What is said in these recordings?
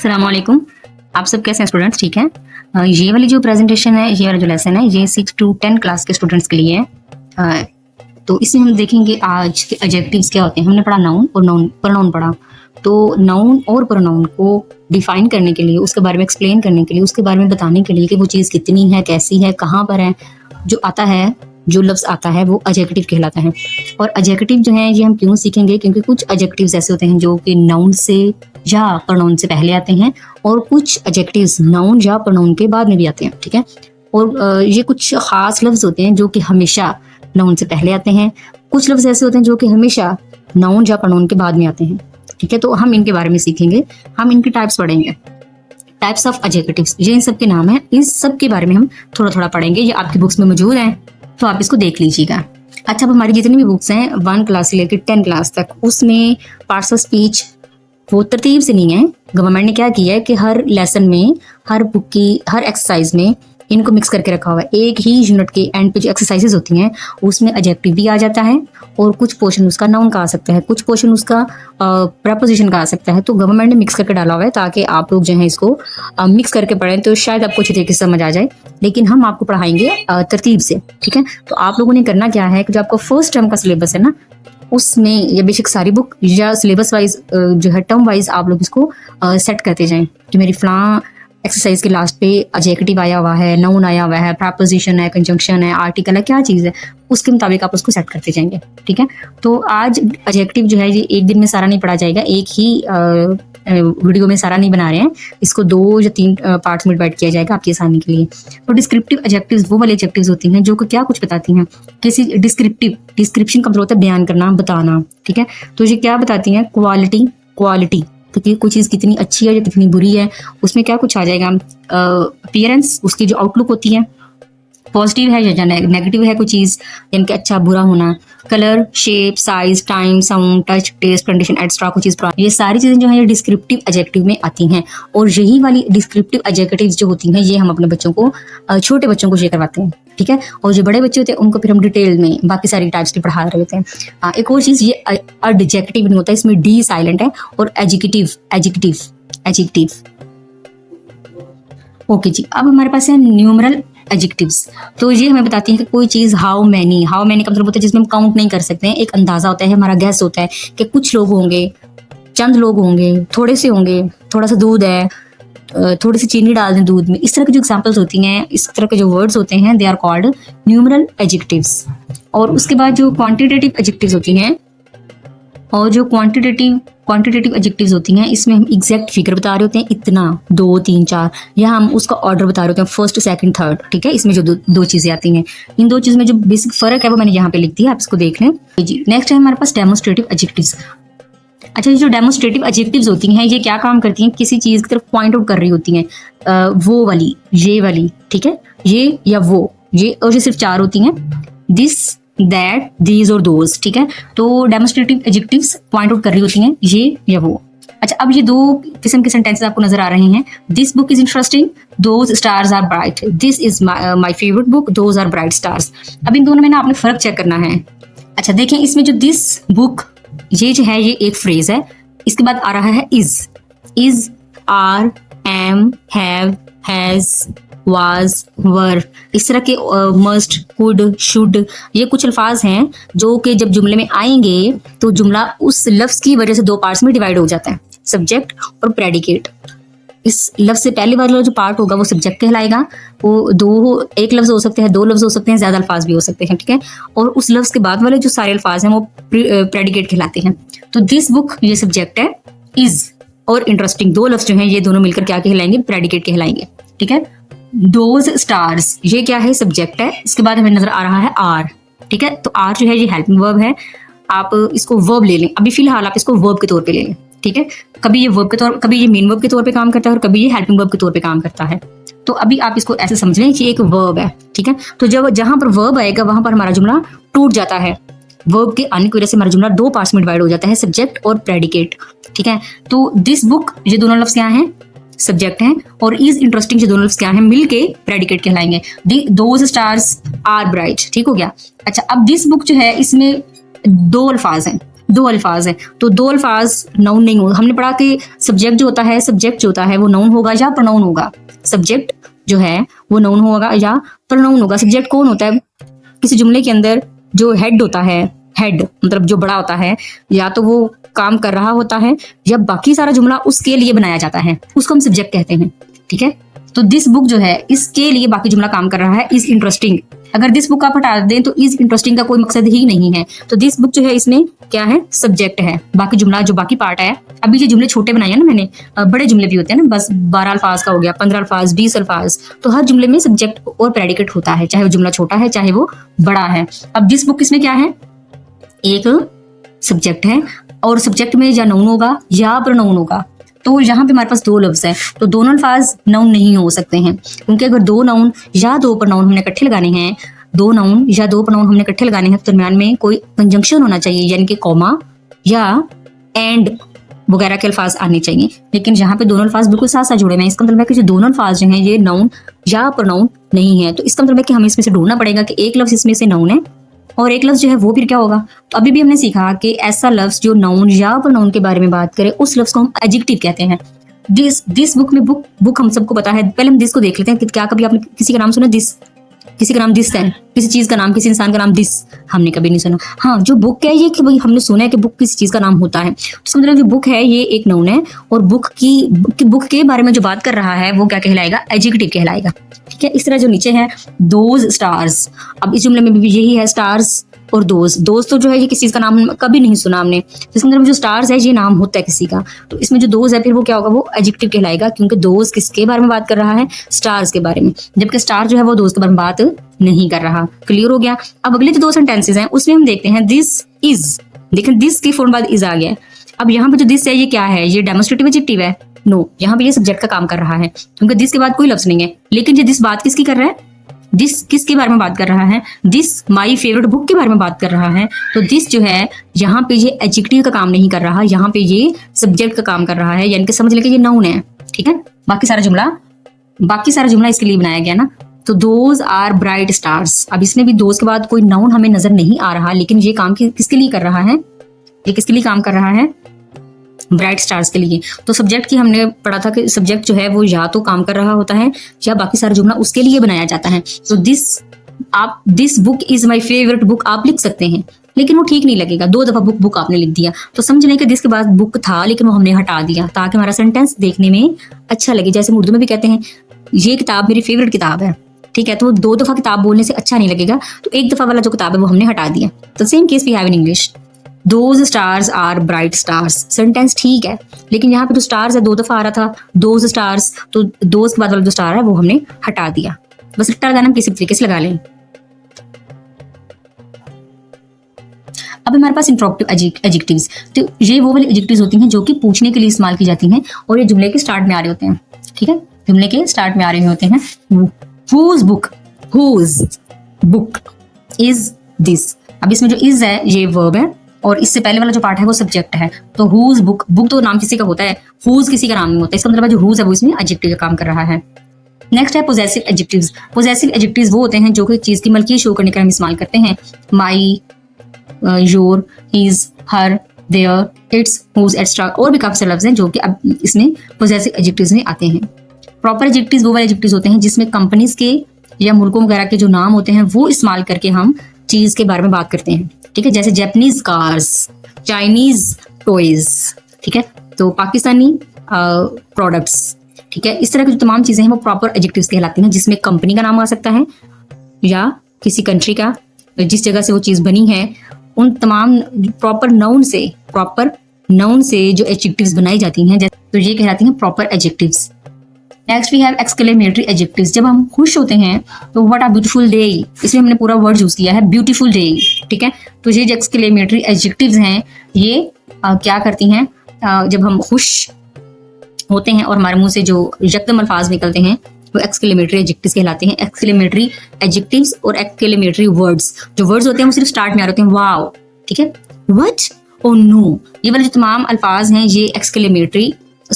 अस्सलामुअलैकुम। आप सब कैसे हैं स्टूडेंट्स? ठीक है। ये वाली जो प्रेजेंटेशन है, ये वाला जो लेसन है, ये 6 to 10 क्लास के स्टूडेंट्स के लिए है। तो इसमें हम देखेंगे आज के एडजेक्टिव्स क्या होते हैं। हमने पढ़ा नाउन और नाउन प्रोनाउन पढ़ा। तो नाउन और प्रोनाउन को डिफाइन करने के लिए, उसके बारे में एक्सप्लेन करने के लिए, उसके बारे में बताने के लिए कि वो चीज़ कितनी है, कैसी है, कहाँ पर है, जो आता है, जो लफ्ज़ आता है वो एडजेक्टिव कहलाता है। और एडजेक्टिव जो है ये हम क्यों सीखेंगे, क्योंकि कुछ एडजेक्टिव्स ऐसे होते हैं जो कि नाउन से या प्रोनाउन से पहले आते हैं, और कुछ एडजेक्टिव्स नाउन या प्रोनाउन के बाद में भी आते हैं। ठीक है। और ये कुछ खास लफ्ज़ होते हैं जो कि हमेशा नाउन से पहले आते हैं। कुछ लफ्ज़ ऐसे होते हैं जो कि हमेशा नाउन या प्रोनाउन के बाद में आते हैं। ठीक है। तो हम इनके बारे में सीखेंगे, हम इनके टाइप्स पढ़ेंगे, टाइप्स ऑफ एडजेक्टिव्स। ये इन सब के नाम है, इस सब के बारे में हम थोड़ा थोड़ा पढ़ेंगे। ये आपकी बुक्स में मौजूद हैं, तो आप इसको देख लीजिएगा। अच्छा, अब हमारी जितनी भी बुक्स हैं 1 क्लास से लेकर 10 क्लास तक, उसमें पार्ट्स ऑफ स्पीच वो तरतीब से नहीं है। गवर्नमेंट ने क्या किया है कि हर लेसन में, हर बुक की हर एक्सरसाइज में इनको मिक्स करके रखा हुआ है। एक ही यूनिट के एंड पे जो एक्सरसाइजेज होती हैं उसमें एडजेक्टिव भी आ जाता है, और कुछ पोर्शन उसका नाउन का आ सकता है, कुछ पोर्शन उसका प्रपोजिशन का आ सकता है। तो गवर्नमेंट ने मिक्स करके डाला हुआ है ताकि आप लोग जो है इसको मिक्स करके पढ़ें, तो शायद आपको अच्छी तरीके से समझ आ जाए। लेकिन हम आपको पढ़ाएंगे तरतीब से। ठीक है। तो आप लोगों ने करना क्या है कि जो आपका फर्स्ट टर्म का सिलेबस है ना, उसमें या बेशक सारी बुक या सिलेबस वाइज जो है टर्म वाइज आप लोग इसको सेट करते जाएं कि मेरी फलां एक्सरसाइज के लास्ट पे एडजेक्टिव आया हुआ है, नाउन आया हुआ है, प्रपोजिशन है, कंजंक्शन है, आर्टिकल है, क्या चीज़ है, उसके मुताबिक आप उसको सेट करते जाएंगे। ठीक है। तो आज एडजेक्टिव जो है ये एक दिन में सारा नहीं पढ़ा जाएगा, एक ही वीडियो में सारा नहीं बना रहे हैं, इसको 2 या 3 पार्ट्स में डिवाइड किया जाएगा आपकी आसानी के लिए। तो डिस्क्रिप्टिव एडजेक्टिव्स वो वाले एडजेक्टिव्स होती हैं जो कि क्या कुछ बताती हैं। किसी डिस्क्रिप्शन का मतलब होता है बयान करना, बताना। ठीक है। तो ये क्या बताती हैं? क्वालिटी क्योंकि कोई चीज़ कितनी अच्छी है या कितनी बुरी है, उसमें क्या कुछ आ जाएगा। अपीयरेंस, उसकी जो आउटलुक होती है, पॉजिटिव है या नेगेटिव है कोई चीज़, यानी कि अच्छा बुरा होना। Colour, shape, size, time, sound, touch, taste, condition, extra कोई चीज़, ये सारी चीज़ें जो है ये डिस्क्रिप्टिव एडजेक्टिव में आती हैं। और यही वाली डिस्क्रिप्टिव एडजेक्टिव्स जो होती हैं ये हम अपने बच्चों को, छोटे बच्चों को ये करवाते हैं। ठीक है। और जो बड़े बच्चे होते हैं उनको फिर हम डिटेल में बाकी सारी टाइप्स की पढ़ा रहे होते हैं। एक और चीज़, ये एडजेक्टिव नहीं होता, इसमें डी साइलेंट है, और एडजेक्टिव। ओके जी। अब हमारे पास है न्यूमरल एडजेक्टिव्स। तो ये हमें बताती है कि कोई चीज़ हाउ मैनी का मतलब होता है जिसमें हम काउंट नहीं कर सकते हैं। एक अंदाजा होता है, हमारा गैस होता है कि कुछ लोग होंगे, चंद लोग होंगे, थोड़े से होंगे, थोड़ा सा दूध है, थोड़ी सी चीनी डाल दें दूध में। इस तरह की जो एग्जांपल्स होती हैं, इस तरह के जो वर्ड्स होते हैं, they are called numeral adjectives. और उसके बाद जो क्वांटिटेटिव एडजेक्टिव्स होती हैं, और जो क्वांटिटेटिव एडजेक्टिव्स होती हैं, इसमें हम एग्जैक्ट फिगर बता रहे होते हैं, इतना, 2, 3, 4, या हम उसका ऑर्डर बता रहे होते हैं, फर्स्ट, सेकंड, थर्ड। ठीक है। इसमें जो दो चीज़ें आती हैं, इन 2 चीज़ में जो बेसिक फ़र्क है वो मैंने यहाँ पे लिख दिया, आप इसको देख लें जी। नेक्स्ट है हमारे पास डेमोस्ट्रेटिव एडजेक्टिव्स। अच्छा, ये जो डेमोस्ट्रेटिव एडजेक्टिव्स होती हैं ये क्या काम करती हैं? किसी चीज़ की तरफ पॉइंट आउट कर रही होती हैं, वो वाली, ये वाली। ठीक है। ये या वो, ये, और ये सिर्फ 4 होती हैं, दिस, दैट, दीज और दोज। ठीक है। तो डेमोस्ट्रेटिव एडजेक्टिव्स पॉइंट आउट कर रही होती हैं, ये या वो। अच्छा, अब ये 2 किस्म के सेंटेंसेस आपको नजर आ रहे हैं। This book is interesting, those stars are bright. This is my favourite book, those are bright stars. अब इन दोनों में ना आपने फर्क चेक करना है। अच्छा, देखें, इसमें जो दिस बुक, ये जो है ये एक फ्रेज है। इसके बाद आ रहा है is, are, am, have, has, was, were. इस तरह के मस्ट, कुड, शुड, ये कुछ अल्फाज हैं जो कि जब जुमले में आएंगे तो जुमला उस लफ्ज की वजह से 2 पार्ट्स में डिवाइड हो जाता है, सब्जेक्ट और प्रेडिकेट। इस लफ्ज से पहले वाला जो पार्ट होगा वो सब्जेक्ट कहलाएगा। वो एक लफ्ज हो सकते हैं, 2 लफ्ज हो सकते हैं, ज्यादा अल्फाज भी हो सकते हैं। ठीक है। और उस लफ्ज के बाद वाले जो सारे अल्फाज हैं वो प्रेडिकेट कहलाते हैं। तो दिस बुक ये सब्जेक्ट है, इज और इंटरेस्टिंग 2 लफ्ज जो हैं ये दोनों मिलकर क्या कहलाएंगे? प्रेडिकेट कहलाएंगे। ठीक है। दोज स्टार्स, ये क्या है? सब्जेक्ट है। इसके बाद हमें नजर आ रहा है आर। ठीक है। तो आर जो है ये हेल्पिंग वर्ब है, आप इसको वर्ब ले लें। अभी फिलहाल आप इसको वर्ब के तौर पे ले लें। ठीक है। कभी ये वर्ब के तौर, कभी ये मेन वर्ब के तौर पे काम करता है, और कभी ये हेल्पिंग वर्ब के तौर पे काम करता है। तो अभी आप इसको ऐसे समझ लें कि एक वर्ब है। ठीक है। तो जब जहां पर वर्ब आएगा वहां पर हमारा जुमला टूट जाता है। वर्ब के आने की वजह से हमारा जुमला 2 पार्ट्स में डिवाइड हो जाता है, सब्जेक्ट और प्रेडिकेट। ठीक है। तो दिस बुक, ये दोनों लफ्ज क्या हैं? सब्जेक्ट हैं, और इज इंटरेस्टिंग ये दोनों लफ्ज क्या हैं? मिलके प्रेडिकेट कहलाएंगे। Those stars are bright. ठीक हो गया। अच्छा, अब दिस बुक जो है इसमें 2 अल्फाज हैं, दो अल्फाज है, तो दो अल्फाज नाउन नहीं होगा। हमने पढ़ा कि सब्जेक्ट जो होता है वो नाउन होगा या प्रोनाउन होगा। सब्जेक्ट जो है वो नाउन होगा या प्रोनाउन होगा। सब्जेक्ट कौन होता है? किसी जुमले के अंदर जो हेड होता है, हेड मतलब जो बड़ा होता है, या तो वो काम कर रहा होता है या बाकी सारा जुमला उसके लिए बनाया जाता है, उसको हम सब्जेक्ट कहते हैं। ठीक है, तो दिस बुक जो है इसके लिए बाकी जुमला काम कर रहा है, इज इंटरेस्टिंग। अगर दिस बुक आप हटा दें तो इज इंटरेस्टिंग का कोई मकसद ही नहीं है। तो दिस बुक जो है इसमें क्या है? सब्जेक्ट है। बाकी जुमला जो बाकी पार्ट है, अभी जो जुमले छोटे बनाए हैं ना मैंने, बड़े जुमले भी होते हैं ना, बस 12 अल्फाज का हो गया, 15 अल्फाज, 20 अल्फाज, तो हर जुमले में सब्जेक्ट और प्रेडिकेट होता है, चाहे वो जुमला छोटा है चाहे वो बड़ा है। अब दिस बुक इसमें क्या है? एक सब्जेक्ट है और सब्जेक्ट में या नाउन होगा या प्रोनाउन होगा। तो यहाँ पे हमारे पास दो लफ्ज है, तो दोनों अल्फाज नाउन नहीं हो सकते हैं, क्योंकि अगर दो नाउन या दो प्रोनाउन हमने इकट्ठे लगाने हैं, दो नाउन या दो प्रोनाउन हमने इकट्ठे लगाने हैं, तो दरम्यान में कोई कंजंक्शन होना चाहिए, यानी कि कॉमा या एंड वगैरह के अल्फाज आने चाहिए। लेकिन यहाँ पे दोनों अल्फाज बिल्कुल साथ साथ जुड़े हुए हैं, इसका मतलब है कि जो दोनों अल्फाज जो हैं ये नाउन या प्रोनाउन नहीं है। तो इसका मतलब है कि हमें इसमें से ढूंढना पड़ेगा कि एक लफ्ज इसमें से नाउन है और एक लफ्ज जो है वो फिर क्या होगा। तो अभी भी हमने सीखा कि ऐसा लफ्ज जो नाउन या प्रोनाउन के बारे में बात करे उस लफ्ज को हम एडजेक्टिव कहते हैं। दिस बुक में बुक हम सबको पता है। पहले हम दिस को देख लेते हैं कि क्या कभी आपने किसी का नाम सुना दिस? किसी का नाम दिस है? किसी चीज का नाम, किसी इंसान का नाम दिस हमने कभी नहीं सुना। हाँ, जो बुक है ये कि भाई हमने सुना है कि बुक किसी चीज का नाम होता है, तो मतलब जो बुक है ये एक नाउन है और बुक के बारे में जो बात कर रहा है वो क्या कहलाएगा? एडजेक्टिव कहलाएगा। ठीक है, इस तरह जो नीचे है दोज स्टार्स, अब इस जुमले में भी यही है, स्टार्स और दोस्त तो जो है ये किसी चीज का नाम कभी नहीं सुना हमने, इसके अंदर जो स्टार्स है ये नाम होता है किसी का, तो इसमें जो दोस्त है फिर वो क्या होगा? वो एडजेक्टिव कहलाएगा, क्योंकि दोस्त किसके बारे में बात कर रहा है? स्टार्स के बारे में, जबकि स्टार जो है वो दोस्त के बारे में बात नहीं कर रहा। क्लियर हो गया? अब अगले जो दो सेंटेंसेस हैं उसमें हम देखते हैं दिस इज, देखें दिस के फौरन बाद इज आ गया। अब यहाँ पे जो दिस है ये क्या है? ये डेमोन्स्ट्रेटिव एडजेक्टिव है? नो, यहाँ पे ये सब्जेक्ट का काम कर रहा है, क्योंकि दिस के बाद कोई लफ्ज नहीं है। लेकिन ये दिस बात किसकी कर रहा है? दिस किसके बारे में बात कर रहा है? दिस माई फेवरेट बुक के बारे में बात कर रहा है। तो दिस जो है यहाँ पे ये एडजेक्टिव का काम नहीं कर रहा, यहाँ पे ये सब्जेक्ट का काम कर रहा है, यानी कि समझ लें कि ये नाउन है। ठीक है, बाकी सारा जुमला इसके लिए बनाया गया ना। तो दोज आर ब्राइट स्टार्स, अब इसमें भी दोज के बाद कोई नाउन हमें नजर नहीं आ रहा, लेकिन ये काम किसके लिए कर रहा है? ये किसके लिए काम कर रहा है? ब्राइट स्टार्स के लिए। तो सब्जेक्ट की हमने पढ़ा था कि सब्जेक्ट जो है वो या तो काम कर रहा होता है या बाकी सारा जुमला उसके लिए बनाया जाता है। तो this book is my favourite book आप लिख सकते हैं, लेकिन वो ठीक नहीं लगेगा, 2 दफा बुक आपने लिख दिया, तो समझ लें कि दिस के बाद बुक था लेकिन वो हमने हटा दिया ताकि हमारा सेंटेंस देखने में अच्छा लगे। जैसे उर्दू में भी कहते हैं ये किताब मेरी फेवरेट किताब है, ठीक है, तो 2 दफा किताब बोलने से अच्छा नहीं लगेगा, तो 1 दफा वाला जो किताब है वो हमने हटा दिया। तो same case we have in English, those stars are bright stars, sentence ठीक है, लेकिन यहाँ पे जो स्टार्स है 2 दफा आ रहा था, दोज स्टार्स, तो दोज के बाद वाला जो स्टार है वो हमने हटा दिया। बस रट्टा लगाना हम किसी तरीके से लगा लें। अब हमारे पास इंट्रोगेटिव एडजेक्टिव्स, तो ये वो वाली एडजेक्टिव्स होती हैं जो कि पूछने के लिए इस्तेमाल की जाती हैं और ये जुमले के स्टार्ट में आ रहे होते हैं। ठीक है, जुमले के स्टार्ट में आ रहे होते हैं। whose book is this, अब इसमें जो इज है ये वर्ब है और इससे पहले वाला जो पार्ट है वो सब्जेक्ट है। तो whose book तो नाम किसी का होता है, whose किसी का नाम नहीं होता, इसका मतलब जो whose है वो इसमें एडजेक्टिव का काम कर रहा है। नेक्स्ट है पोजेसिव एडजेक्टिव्स। पोजेसिव एडजेक्टिव्स वो होते हैं जो कि चीज की मलकी शो करने के लिए हम इस्तेमाल करते हैं। My, your, his, her, their, its, whose, extra, और भी काफी सारे लफ्ज हैं जो कि अब इसमें पोजेसिव एडजेक्टिव्स में आते हैं। प्रॉपर एडजेक्टिव्स वो वाले एडजेक्टिव्स होते हैं जिसमें कंपनीज के या मुल्कों वगैरह के जो नाम होते हैं वो इस्तेमाल करके हम चीज के बारे में बात करते हैं। ठीक है, जैसे जापानीज कार्स, चाइनीज टॉयज, ठीक है, तो पाकिस्तानी प्रोडक्ट्स, ठीक है, इस तरह की जो तमाम चीजें हैं वो प्रॉपर एडजेक्टिव्स कहलाती हैं, जिसमें कंपनी का नाम आ सकता है या किसी कंट्री का, जिस जगह से वो चीज बनी है, उन तमाम प्रॉपर नाउन से जो एडजेक्टिव्स बनाई जाती हैं, तो ये कहलाती हैं proper adjectives. Next we have exclamatory adjectives. जब हम खुश होते हैं तो व्हाट अ ब्यूटीफुल डे, इसमें हमने पूरा वर्ड यूज किया है ब्यूटीफुल डे। ठीक है, तो ये जो एक्सक्लेमेटरी एडजेक्टिव्स हैं ये क्या करती हैं, जब हम खुश होते हैं और हमारे मुंह से जो यकदम अल्फाज निकलते हैं वो एक्सक्लेमेटरी एडजेक्टिव्स कहलाते हैं। एक्सक्लेमेटरी एडजेक्टिव्स और एक्सक्लेमेटरी वर्ड्स, जो वर्ड्स होते हैं वो सिर्फ स्टार्ट में आ रहे होते हैं, वाओ, ठीक है, व्हाट, ओ नो, ये वाले जो तमाम अल्फाज हैं ये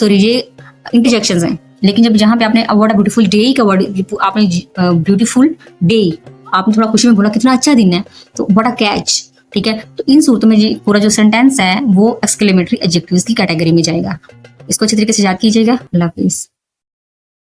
ये इंटरजेक्शंस हैं। लेकिन जब जहाँ पे आपने वर्ड ब्यूटीफुल डे का वर्ड आपने ब्यूटीफुल डे आपने थोड़ा खुशी में बोला कितना अच्छा दिन है, तो बड़ा कैच, ठीक है। तो इन सूरतों में जी पूरा जो सेंटेंस है वो एक्सक्लेमेटरी एडजेक्टिव्स की कैटेगरी में जाएगा। इसको अच्छे तरीके से याद कीजिएगा। अल्लाह हाफिज़।